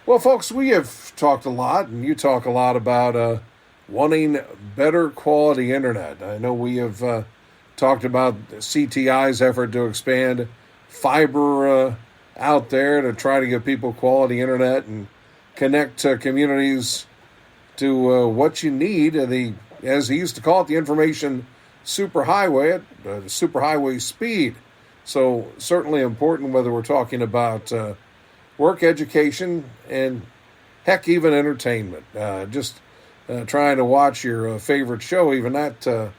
Well, folks, we have talked a lot, and you talk a lot about wanting better quality internet. I know we have talked about CTI's effort to expand fiber out there to try to give people quality internet and connect communities to what you need. As he used to call it, the information superhighway at superhighway speed. So certainly important whether we're talking about work, education, and heck, even entertainment. Just trying to watch your favorite show, even that,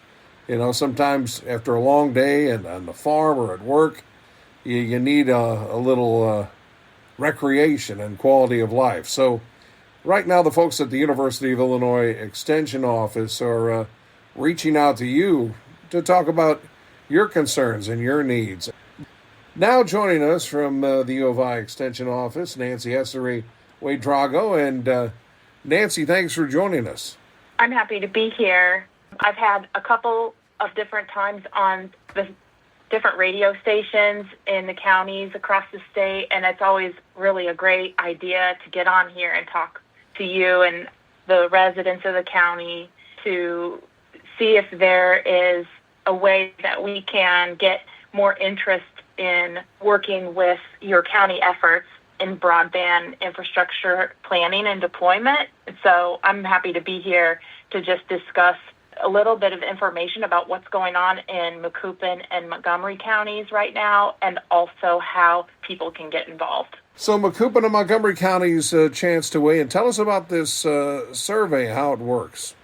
sometimes after a long day and on the farm or at work, you need a little recreation and quality of life. So, right now, the folks at the University of Illinois Extension Office are reaching out to you to talk about your concerns and your needs. Now joining us from the U of I Extension Office, Nancy Esarey, Ouedraogo. And Nancy, thanks for joining us. I'm happy to be here. I've had a couple of different times on the different radio stations in the counties across the state, and it's always really a great idea to get on here and talk to you and the residents of the county to see if there is a way that we can get more interest in working with your county efforts in broadband infrastructure planning and deployment. So I'm happy to be here to just discuss a little bit of information about what's going on in Macoupin and Montgomery counties right now, and also how people can get involved. So Macoupin and Montgomery counties chance to weigh in. Tell us about this survey, how it works.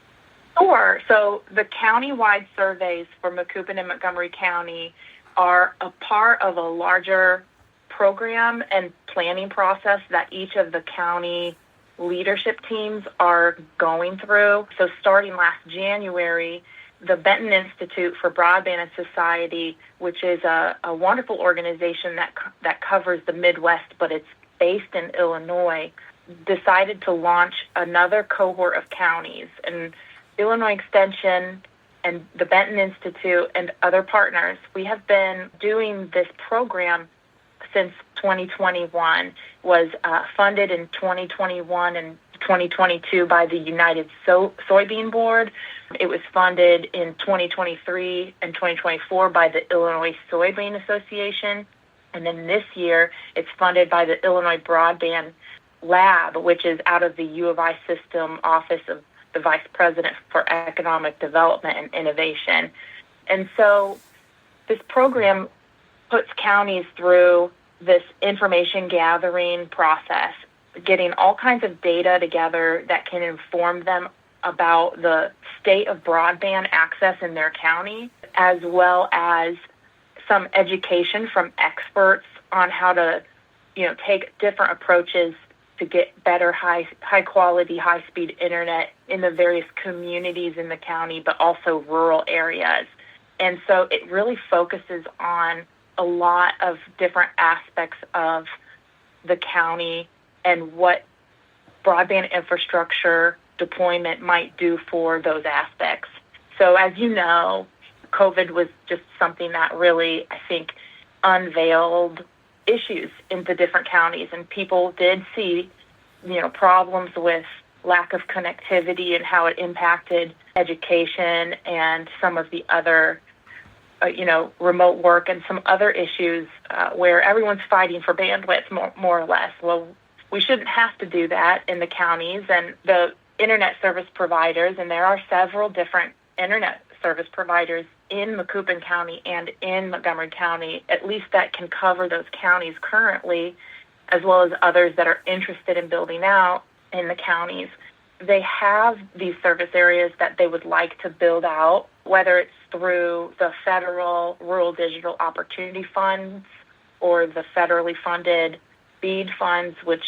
Sure. So the county-wide surveys for Macoupin and Montgomery County are a part of a larger program and planning process that each of the county leadership teams are going through. So starting last January, the Benton Institute for Broadband and Society, which is a wonderful organization that covers the Midwest, but it's based in Illinois, decided to launch another cohort of counties. And Illinois Extension and the Benton Institute and other partners, we have been doing this program since 2021, was funded in 2021 and 2022 by the United Soybean Board. It was funded in 2023 and 2024 by the Illinois Soybean Association. And then this year, it's funded by the Illinois Broadband Lab, which is out of the U of I System Office of the Vice President for Economic Development and Innovation. And so this program puts counties through this information gathering process, getting all kinds of data together that can inform them about the state of broadband access in their county, as well as some education from experts on how to, take different approaches to get better high quality, high speed internet in the various communities in the county, but also rural areas. And so it really focuses on a lot of different aspects of the county and what broadband infrastructure deployment might do for those aspects. So as you know, COVID was just something that really, I think, unveiled issues in the different counties, and people did see, problems with lack of connectivity and how it impacted education and some of the other remote work and some other issues where everyone's fighting for bandwidth, more or less. Well, we shouldn't have to do that in the counties and the internet service providers, and there are several different internet service providers in Macoupin County and in Montgomery County, at least that can cover those counties currently, as well as others that are interested in building out in the counties. They have these service areas that they would like to build out, whether it's through the federal Rural Digital Opportunity Funds or the federally funded BEAD funds, which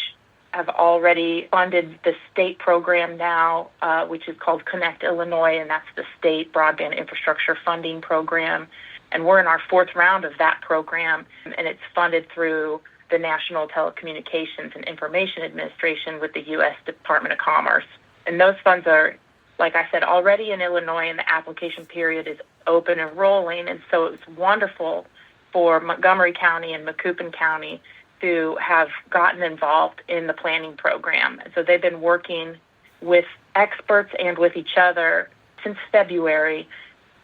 have already funded the state program now, which is called Connect Illinois, and that's the state broadband infrastructure funding program. And we're in our fourth round of that program, and it's funded through the National Telecommunications and Information Administration with the U.S. Department of Commerce. And those funds are, like I said, already in Illinois, and the application period is open and rolling. And so it's wonderful for Montgomery County and Macoupin County to have gotten involved in the planning program. And so they've been working with experts and with each other since February.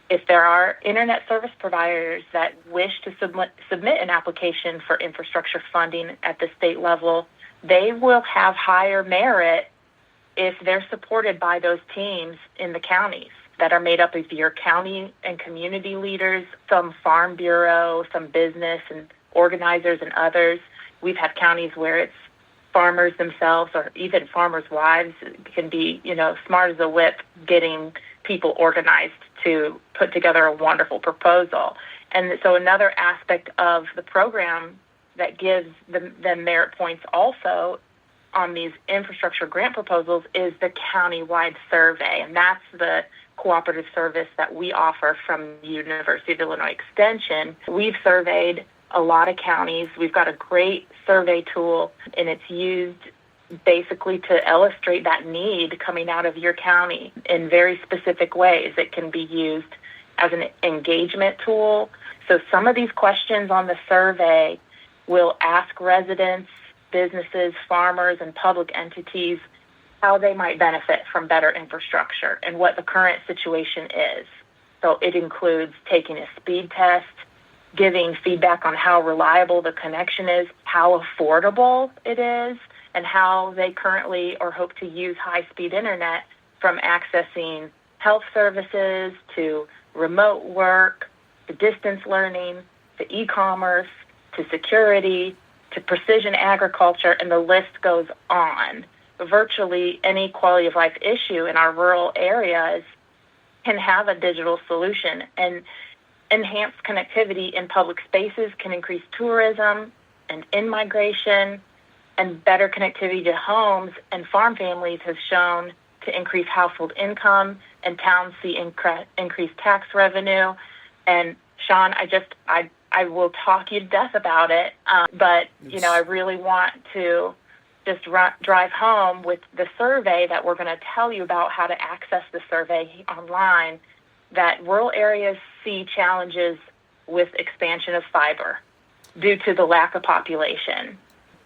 If there are internet service providers that wish to submit an application for infrastructure funding at the state level, they will have higher merit if they're supported by those teams in the counties that are made up of your county and community leaders, some farm bureau, some business and organizers and others. We've had counties where it's farmers themselves or even farmers' wives can be, smart as a whip getting people organized to put together a wonderful proposal. And so another aspect of the program that gives them merit points also on these infrastructure grant proposals is the county-wide survey, and that's the cooperative service that we offer from the University of Illinois Extension. We've surveyed a lot of counties. We've got a great survey tool, and it's used basically to illustrate that need coming out of your county in very specific ways. It can be used as an engagement tool. So some of these questions on the survey will ask residents, businesses, farmers, and public entities how they might benefit from better infrastructure and what the current situation is. So it includes taking a speed test, giving feedback on how reliable the connection is, how affordable it is, and how they currently or hope to use high-speed internet from accessing health services to remote work, to distance learning, to e-commerce, to security, to precision agriculture, and the list goes on. Virtually any quality of life issue in our rural areas can have a digital solution, and enhanced connectivity in public spaces can increase tourism and in-migration, and better connectivity to homes and farm families has shown to increase household income, and towns see increased tax revenue. And Sean, I will talk you to death about it, but I really want to just drive home with the survey that we're going to tell you about how to access the survey online, that rural areas see challenges with expansion of fiber due to the lack of population.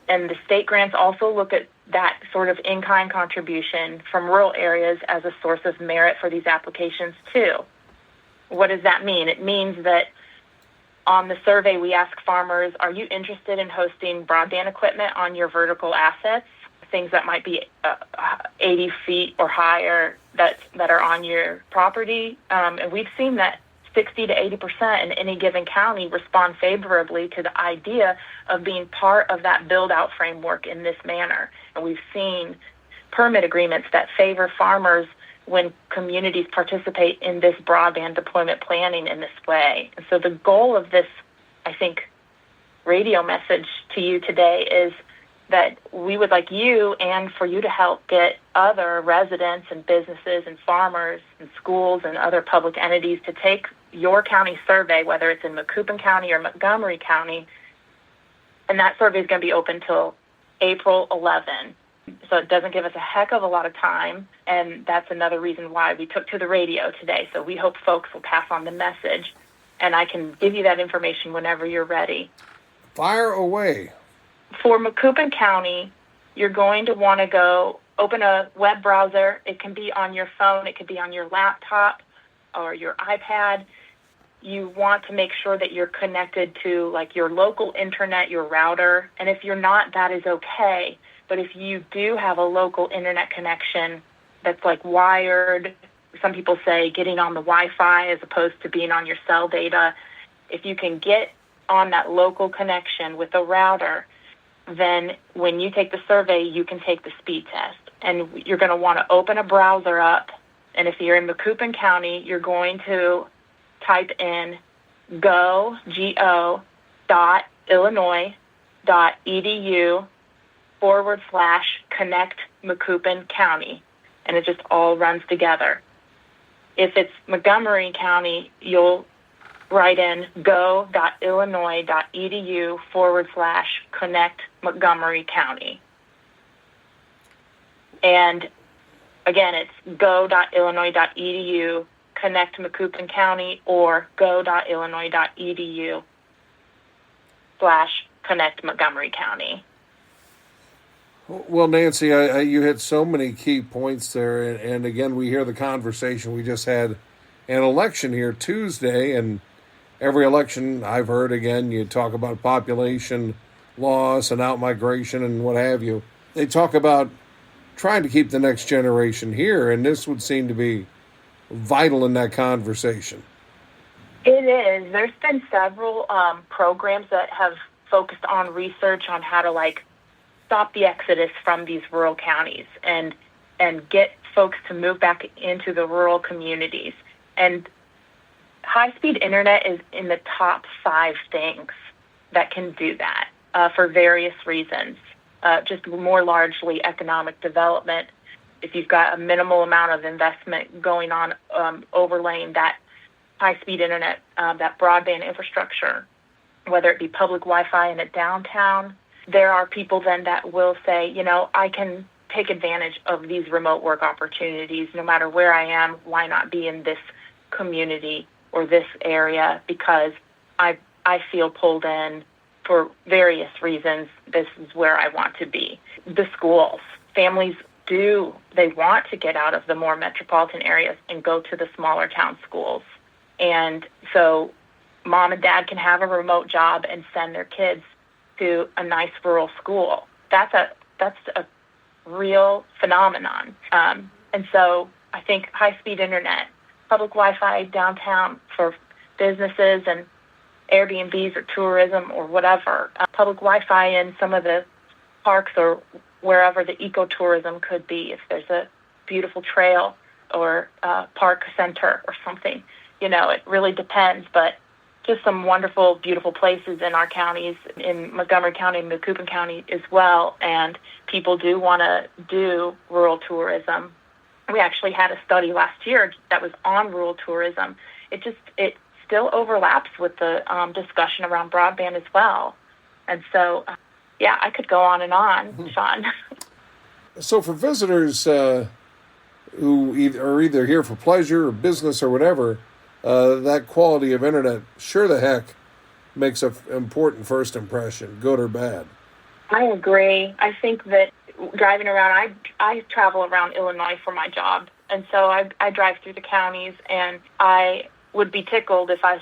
And the state grants also look at that sort of in-kind contribution from rural areas as a source of merit for these applications too. What does that mean? It means that on the survey, we ask farmers, are you interested in hosting broadband equipment on your vertical assets, things that might be 80 feet or higher that are on your property? And we've seen that 60 to 80% in any given county respond favorably to the idea of being part of that build-out framework in this manner. And we've seen permit agreements that favor farmers when communities participate in this broadband deployment planning in this way. And so the goal of this, I think, radio message to you today is that we would like you and for you to help get other residents and businesses and farmers and schools and other public entities to take your county survey, whether it's in Macoupin County or Montgomery County, and that survey is going to be open till April 11. So it doesn't give us a heck of a lot of time, and that's another reason why we took to the radio today. So we hope folks will pass on the message, and I can give you that information whenever you're ready. Fire away. For Macoupin County, you're going to want to go open a web browser. It can be on your phone. It could be on your laptop or your iPad. You want to make sure that you're connected to like your local internet, your router, and if you're not, that is okay. But if you do have a local internet connection that's like wired, some people say getting on the Wi-Fi as opposed to being on your cell data, if you can get on that local connection with a router, then when you take the survey, you can take the speed test. And you're going to want to open a browser up. And if you're in Macoupin County, you're going to type in go.illinois.edu/connect Macoupin County. And it just all runs together. If it's Montgomery County, you'll write in go.illinois.edu/connect Montgomery County. And again, it's go.illinois.edu connect Macoupin County or go.illinois.edu/connect connect Montgomery County. Well, Nancy, you hit so many key points there. And again, we hear the conversation. We just had an election here Tuesday, and every election I've heard, again, you talk about population loss and outmigration and what have you. They talk about trying to keep the next generation here, and this would seem to be vital in that conversation. It is. There's been several programs that have focused on research on how to stop the exodus from these rural counties and get folks to move back into the rural communities. And high-speed internet is in the top 5 things that can do that for various reasons. Just more largely economic development. If you've got a minimal amount of investment going on overlaying that high-speed internet, that broadband infrastructure, whether it be public Wi-Fi in a downtown, there are people then that will say, I can take advantage of these remote work opportunities no matter where I am. Why not be in this community or this area because I feel pulled in for various reasons. This is where I want to be. The schools, families they want to get out of the more metropolitan areas and go to the smaller town schools. And so mom and dad can have a remote job and send their kids to a nice rural school. That's a real phenomenon. And so I think high-speed internet, public Wi-Fi downtown for businesses and Airbnbs or tourism or whatever, public Wi-Fi in some of the parks or wherever the ecotourism could be, if there's a beautiful trail or park center or something. It really depends, but just some wonderful, beautiful places in our counties, in Montgomery County and Macoupin County as well, and people do want to do rural tourism. We actually had a study last year that was on rural tourism. It still overlaps with the discussion around broadband as well. And so, I could go on and on, Sean. So for visitors who are either here for pleasure or business or whatever, that quality of internet sure the heck makes an important first impression, good or bad. I agree. I think that driving around, I travel around Illinois for my job, and so I drive through the counties, and I would be tickled if I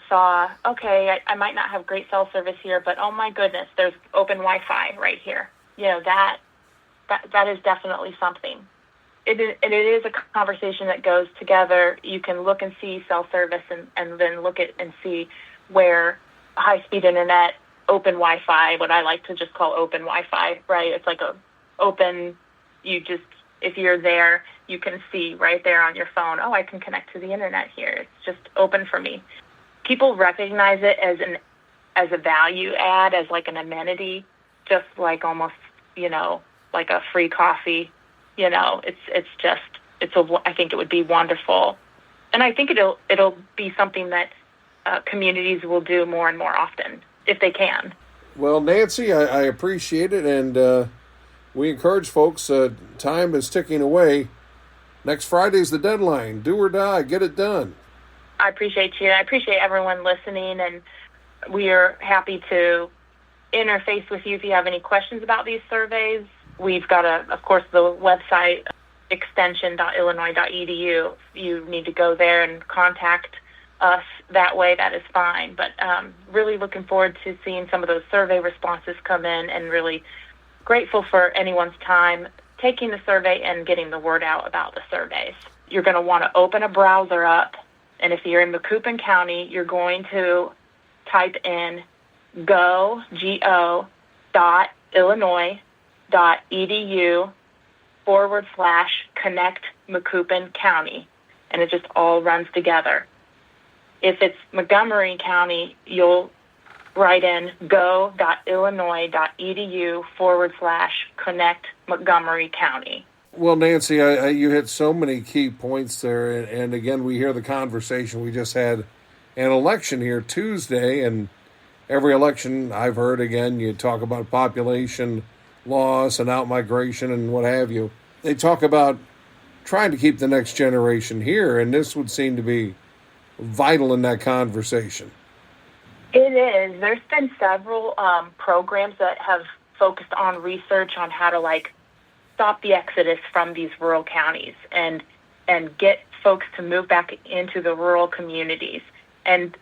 saw, okay, I might not have great cell service here, but oh my goodness, there's open Wi-Fi right here. That is definitely something. It is a conversation that goes together. You can look and see cell service and then look at and see where high-speed internet, open Wi-Fi, what I like to just call open Wi-Fi, right? It's like a open, if you're there, you can see right there on your phone, I can connect to the internet here. It's just open for me. People recognize it as a value add, as like an amenity, just like almost, like a free coffee. I think it would be wonderful. And I think it'll be something that communities will do more and more often, if they can. Well, Nancy, I appreciate it, and we encourage folks, time is ticking away. Next Friday's the deadline. Do or die, get it done. I appreciate you. I appreciate everyone listening, and we are happy to interface with you if you have any questions about these surveys. We've got, of course, the website, extension.illinois.edu. If you need to go there and contact us that way, that is fine. But really looking forward to seeing some of those survey responses come in, and really grateful for anyone's time taking the survey and getting the word out about the surveys. You're going to want to open a browser up, and if you're in Macoupin County, you're going to type in go.illinois.edu/connect Macoupin County, and it just all runs together. If it's Montgomery County, you'll write in go.illinois.edu/connect Montgomery County. Well, Nancy, you hit so many key points there, and again, we hear the conversation. We just had an election here Tuesday, and every election I've heard, again, you talk about population loss and outmigration and what have you. They talk about trying to keep the next generation here, and this would seem to be vital in that conversation. It is. There's been several programs that have focused on research on how to stop the exodus from these rural counties and get folks to move back into the rural communities. And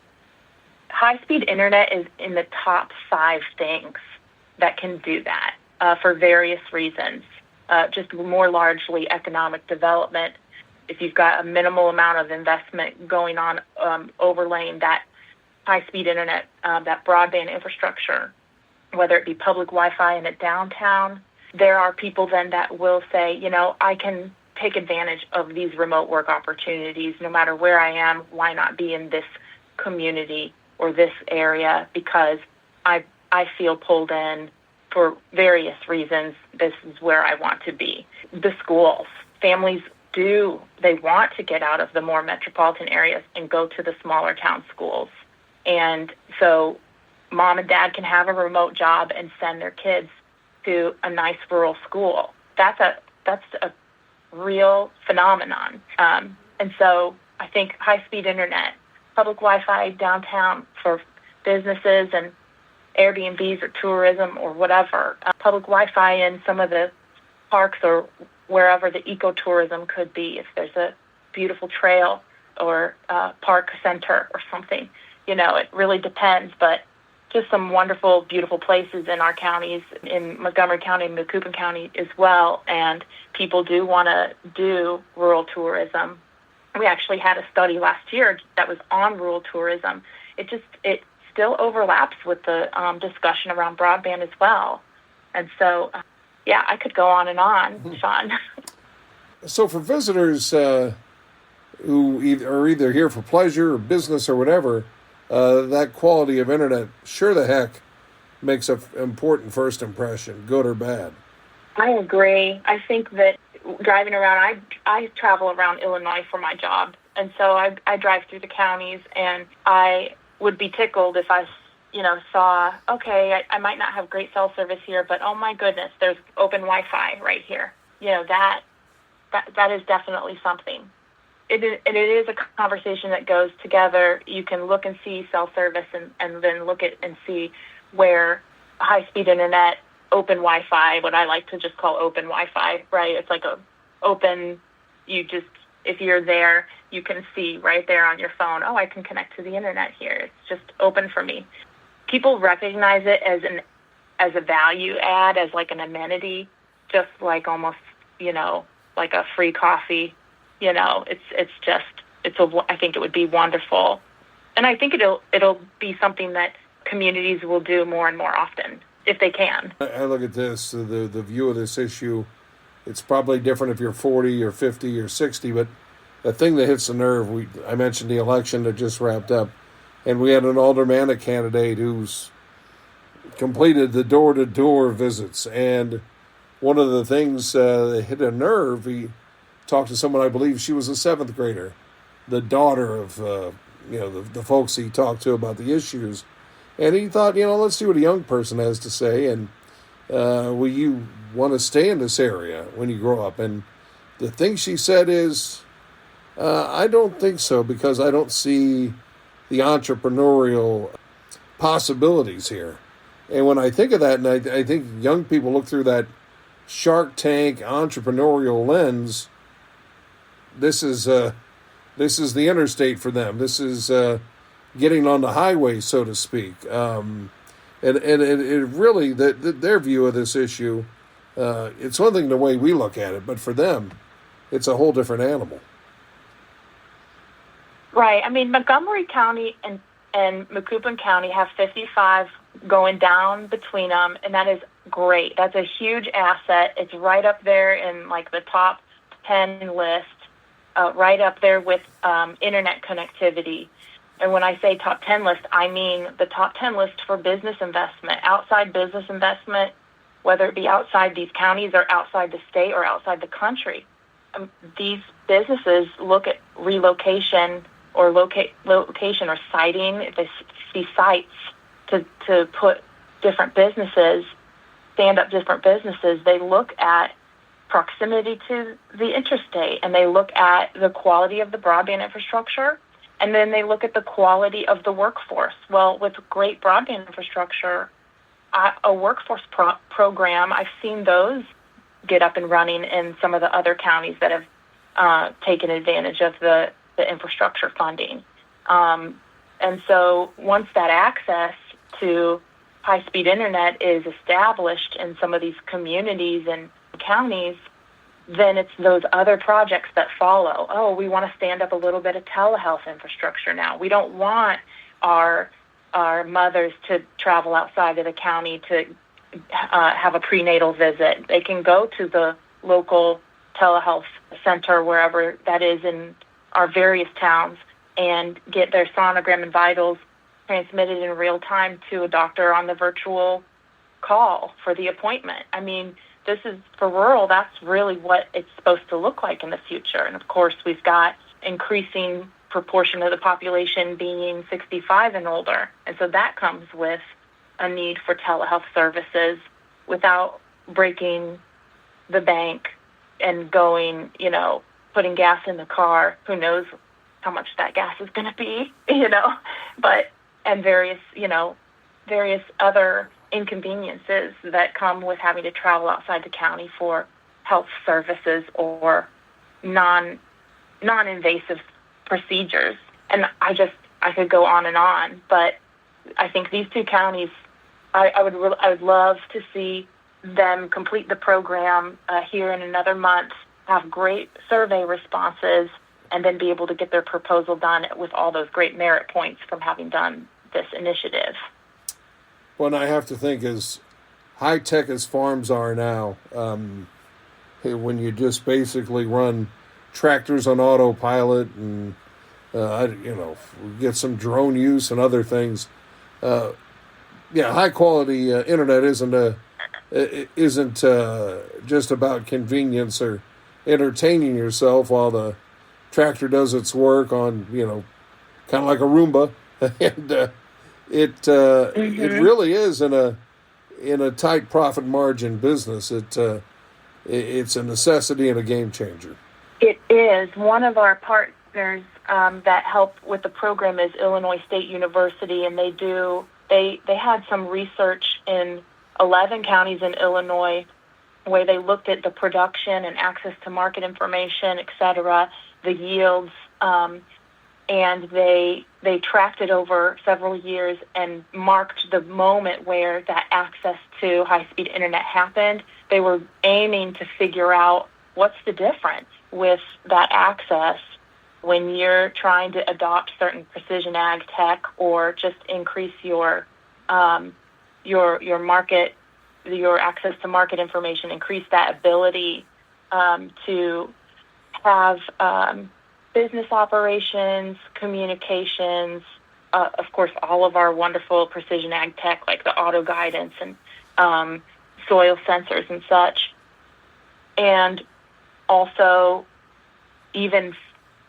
high-speed internet is in the top 5 things that can do that for various reasons. Just more largely economic development. If you've got a minimal amount of investment going on overlaying that high-speed internet, that broadband infrastructure, whether it be public Wi-Fi in a downtown, there are people then that will say, I can take advantage of these remote work opportunities no matter where I am. Why not be in this community or this area because I feel pulled in for various reasons. This is where I want to be. The schools, families they want to get out of the more metropolitan areas and go to the smaller town schools. And so mom and dad can have a remote job and send their kids to a nice rural school. That's a real phenomenon. And so I think high-speed internet, public Wi-Fi downtown for businesses and Airbnbs or tourism or whatever, public Wi-Fi in some of the parks or wherever the ecotourism could be, if there's a beautiful trail or park center or something. It really depends, but just some wonderful, beautiful places in our counties, in Montgomery County and Macoupin County as well, and people do want to do rural tourism. We actually had a study last year that was on rural tourism. It still overlaps with the discussion around broadband as well. And so, I could go on and on, Sean. So for visitors who are either here for pleasure or business or whatever, that quality of internet sure the heck makes an important first impression, good or bad. I agree. I think that driving around, I travel around Illinois for my job, and so I drive through the counties, and I would be tickled if I saw, okay, I might not have great cell service here, but oh my goodness, there's open Wi-Fi right here. That is definitely something. It is a conversation that goes together. You can look and see cell service and then look at and see where high-speed internet, open Wi-Fi, what I like to just call open Wi-Fi, right? It's like a open, if you're there, you can see right there on your phone, oh, I can connect to the internet here. It's just open for me. People recognize it as a value add, as like an amenity, just like almost, like a free coffee. I think it would be wonderful. And I think it'll be something that communities will do more and more often if they can. I look at this, the view of this issue, it's probably different if you're 40 or 50 or 60, but the thing that hits the nerve, I mentioned the election that just wrapped up, and we had an aldermanic candidate who's completed the door-to-door visits, and one of the things that hit a nerve, he talked to someone, I believe she was a 7th grader, the daughter of the folks he talked to about the issues, and he thought, let's see what a young person has to say, and will you want to stay in this area when you grow up? And the thing she said is, I don't think so, because I don't see the entrepreneurial possibilities here. And when I think of that, and I think young people look through that Shark Tank entrepreneurial lens, this is the interstate for them. This is getting on the highway, so to speak. And it really, their view of this issue, it's one thing the way we look at it, but for them, it's a whole different animal. Right. I mean, Montgomery County and Macoupin County have 55 going down between them, and that is great. That's a huge asset. It's right up there in like the top 10 list, right up there with internet connectivity. And when I say top 10 list, I mean the top 10 list for business investment, outside business investment, whether it be outside these counties or outside the state or outside the country. These businesses look at relocation or location or siting. If they see sites to put different businesses, stand up different businesses, they look at proximity to the interstate, and they look at the quality of the broadband infrastructure, And then they look at the quality of the workforce. Well, with great broadband infrastructure, a workforce program, I've seen those get up and running in some of the other counties that have taken advantage of the infrastructure funding. And so once that access to high-speed internet is established in some of these communities and counties, then it's those other projects that follow. Oh, we want to stand up a little bit of telehealth infrastructure now. We don't want our mothers to travel outside of the county to have a prenatal visit. They can go to the local telehealth center, wherever that is in our various towns, and get their sonogram and vitals transmitted in real time to a doctor on the virtual call for the appointment. I mean, this is, for rural, that's really what it's supposed to look like in the future. And of course, we've got increasing proportion of the population being 65 and older. And so that comes with a need for telehealth services without breaking the bank and going, putting gas in the car. Who knows how much that gas is going to be, and various other inconveniences that come with having to travel outside the county for health services or non-invasive procedures. And I could go on, but I think these two counties, I would love to see them complete the program here in another month, have great survey responses, and then be able to get their proposal done with all those great merit points from having done this initiative. Well, and I have to think, as high-tech as farms are now, when you just basically run tractors on autopilot and, get some drone use and other things, high-quality internet isn't just about convenience or entertaining yourself while the tractor does its work on, kind of like a Roomba, and it really is in a tight profit margin business. It's a necessity and a game changer. It is. One of our partners that help with the program is Illinois State University, and they had some research in 11 counties in Illinois where they looked at the production and access to market information, et cetera, the yields, and they tracked it over several years and marked the moment where that access to high-speed internet happened. They were aiming to figure out what's the difference with that access when you're trying to adopt certain precision ag tech or just increase your market, your access to market information, increase that ability to have business operations, communications, of course, all of our wonderful precision ag tech like the auto guidance and soil sensors and such, and also even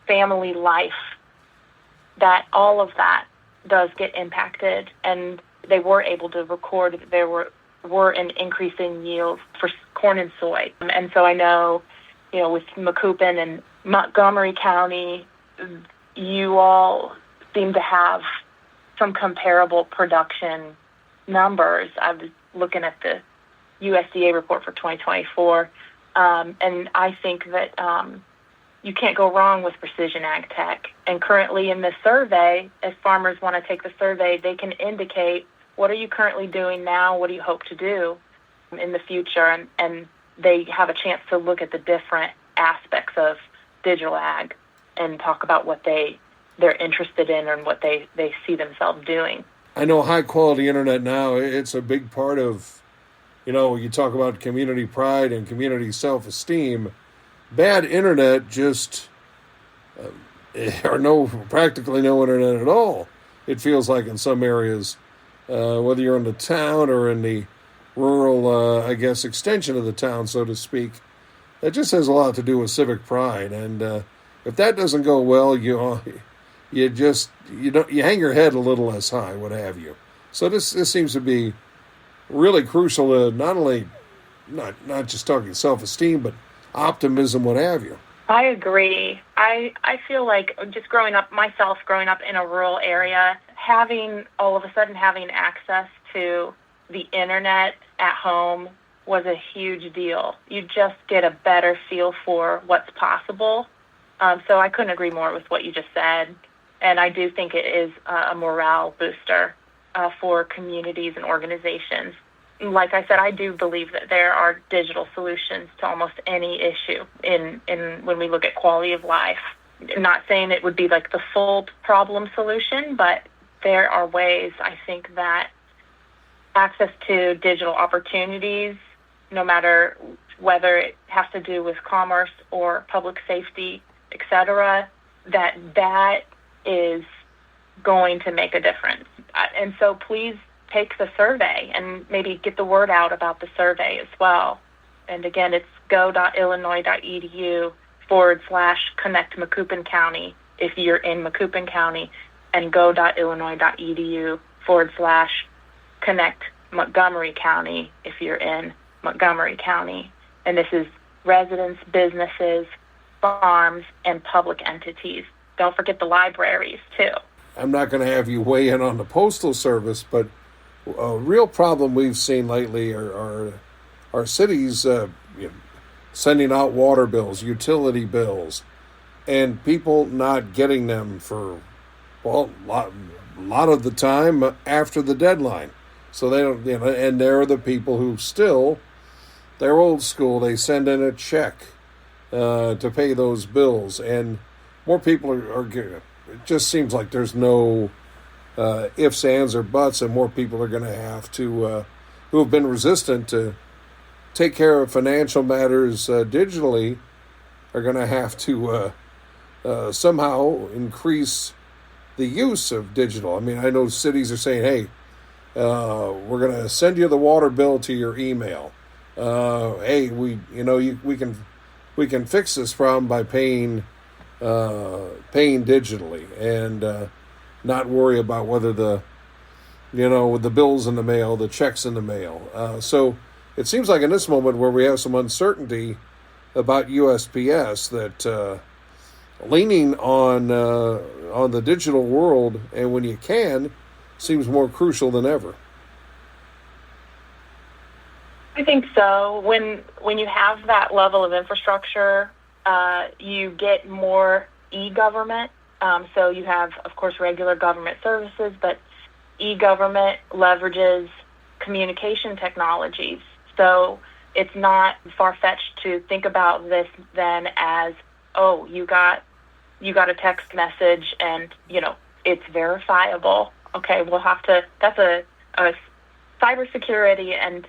family life, that all of that does get impacted. And they were able to record that there were an increase in yields for corn and soy. And so I know, with Macoupin and Montgomery County, you all seem to have some comparable production numbers. I was looking at the USDA report for 2024, and I think that you can't go wrong with precision ag tech. And currently in this survey, if farmers want to take the survey, they can indicate, what are you currently doing now? What do you hope to do in the future? And they have a chance to look at the different aspects of digital ag and talk about what they're interested in and what they see themselves doing. I know high-quality internet now, it's a big part of, you talk about community pride and community self-esteem. Bad internet just, practically no internet at all, it feels like in some areas, whether you're in the town or in the rural, extension of the town, so to speak. That just has a lot to do with civic pride. And if that doesn't go well, you hang your head a little less high, what have you. So this seems to be really crucial to not only, not just talking self-esteem, but optimism, what have you. I agree. I feel like just growing up in a rural area, all of a sudden having access to the internet at home was a huge deal. You just get a better feel for what's possible. So I couldn't agree more with what you just said. And I do think it is a morale booster for communities and organizations. Like I said, I do believe that there are digital solutions to almost any issue in when we look at quality of life. I'm not saying it would be like the full problem solution, but there are ways, I think, that access to digital opportunities, no matter whether it has to do with commerce or public safety, etc., that is going to make a difference. And so please take the survey and maybe get the word out about the survey as well. And again, it's go.illinois.edu/connect Macoupin County if you're in Macoupin County, and go.illinois.edu/connect Montgomery County if you're in Montgomery County. And this is residents, businesses, farms, and public entities. Don't forget the libraries, too. I'm not going to have you weigh in on the Postal Service, but a real problem we've seen lately are cities sending out water bills, utility bills, and people not getting them for, a lot of the time after the deadline. So they don't, and there are the people who still, they're old school, they send in a check to pay those bills, and more people are it just seems like there's no ifs, ands, or buts, and more people are going to have to, who have been resistant to take care of financial matters digitally, are going to have to somehow increase the use of digital. I mean, I know cities are saying, hey, we're going to send you the water bill to your email. Hey, we can fix this problem by paying digitally and not worry about whether the bills in the mail, the checks in the mail. So it seems like in this moment where we have some uncertainty about USPS, that leaning on the digital world, and when you can, seems more crucial than ever. I think so. When you have that level of infrastructure, you get more e-government. So you have, of course, regular government services, but e-government leverages communication technologies. So it's not far-fetched to think about this then as, oh, you got a text message and, it's verifiable. Okay, we'll have to, that's a cybersecurity and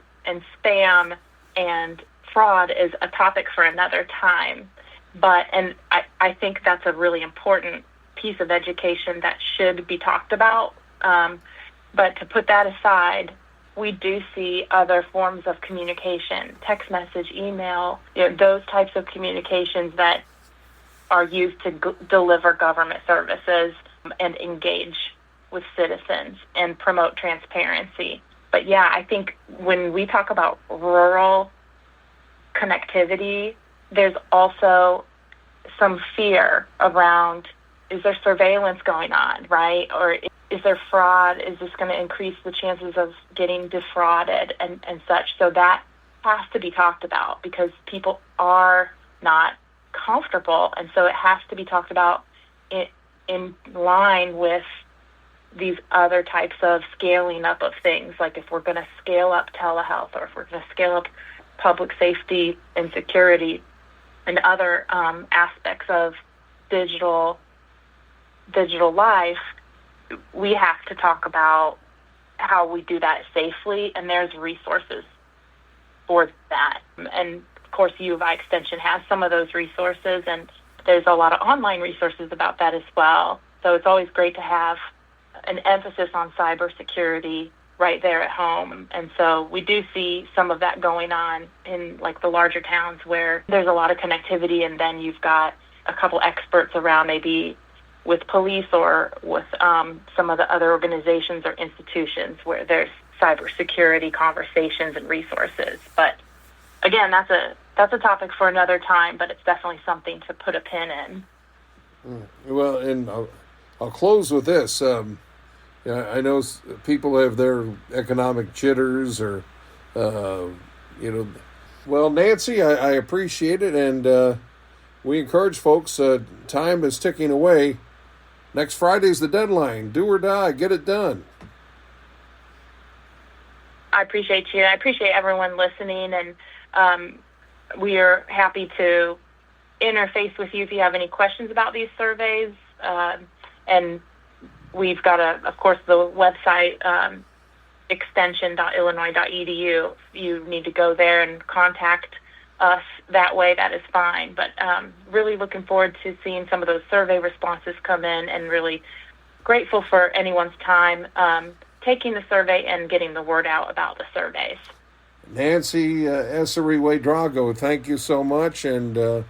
spam and fraud is a topic for another time. And I think that's a really important piece of education that should be talked about. But to put that aside, we do see other forms of communication, text message, email, those types of communications that are used to deliver government services and engage with citizens and promote transparency. But yeah, I think when we talk about rural connectivity, there's also some fear around, is there surveillance going on, right? Or is there fraud? Is this going to increase the chances of getting defrauded and such? So that has to be talked about because people are not comfortable. And so it has to be talked about in line with these other types of scaling up of things. Like if we're going to scale up telehealth, or if we're going to scale up public safety and security and other aspects of digital life, we have to talk about how we do that safely, and there's resources for that. And of course, U of I Extension has some of those resources, and there's a lot of online resources about that as well. So it's always great to have an emphasis on cybersecurity right there at home. And so we do see some of that going on in like the larger towns where there's a lot of connectivity, and then you've got a couple experts around, maybe with police or with some of the other organizations or institutions where there's cybersecurity conversations and resources. But again, that's that's a topic for another time, but it's definitely something to put a pin in. Well, and I'll close with this. I know people have their economic jitters or, Well, Nancy, I appreciate it, and we encourage folks. Time is ticking away. Next Friday's the deadline. Do or die. Get it done. I appreciate you. I appreciate everyone listening, and we are happy to interface with you if you have any questions about these surveys. And we've got, of course, the website, extension.illinois.edu. If you need to go there and contact us that way, that is fine. But really looking forward to seeing some of those survey responses come in, and really grateful for anyone's time taking the survey and getting the word out about the surveys. Nancy Esarey Ouedraogo, thank you so much, and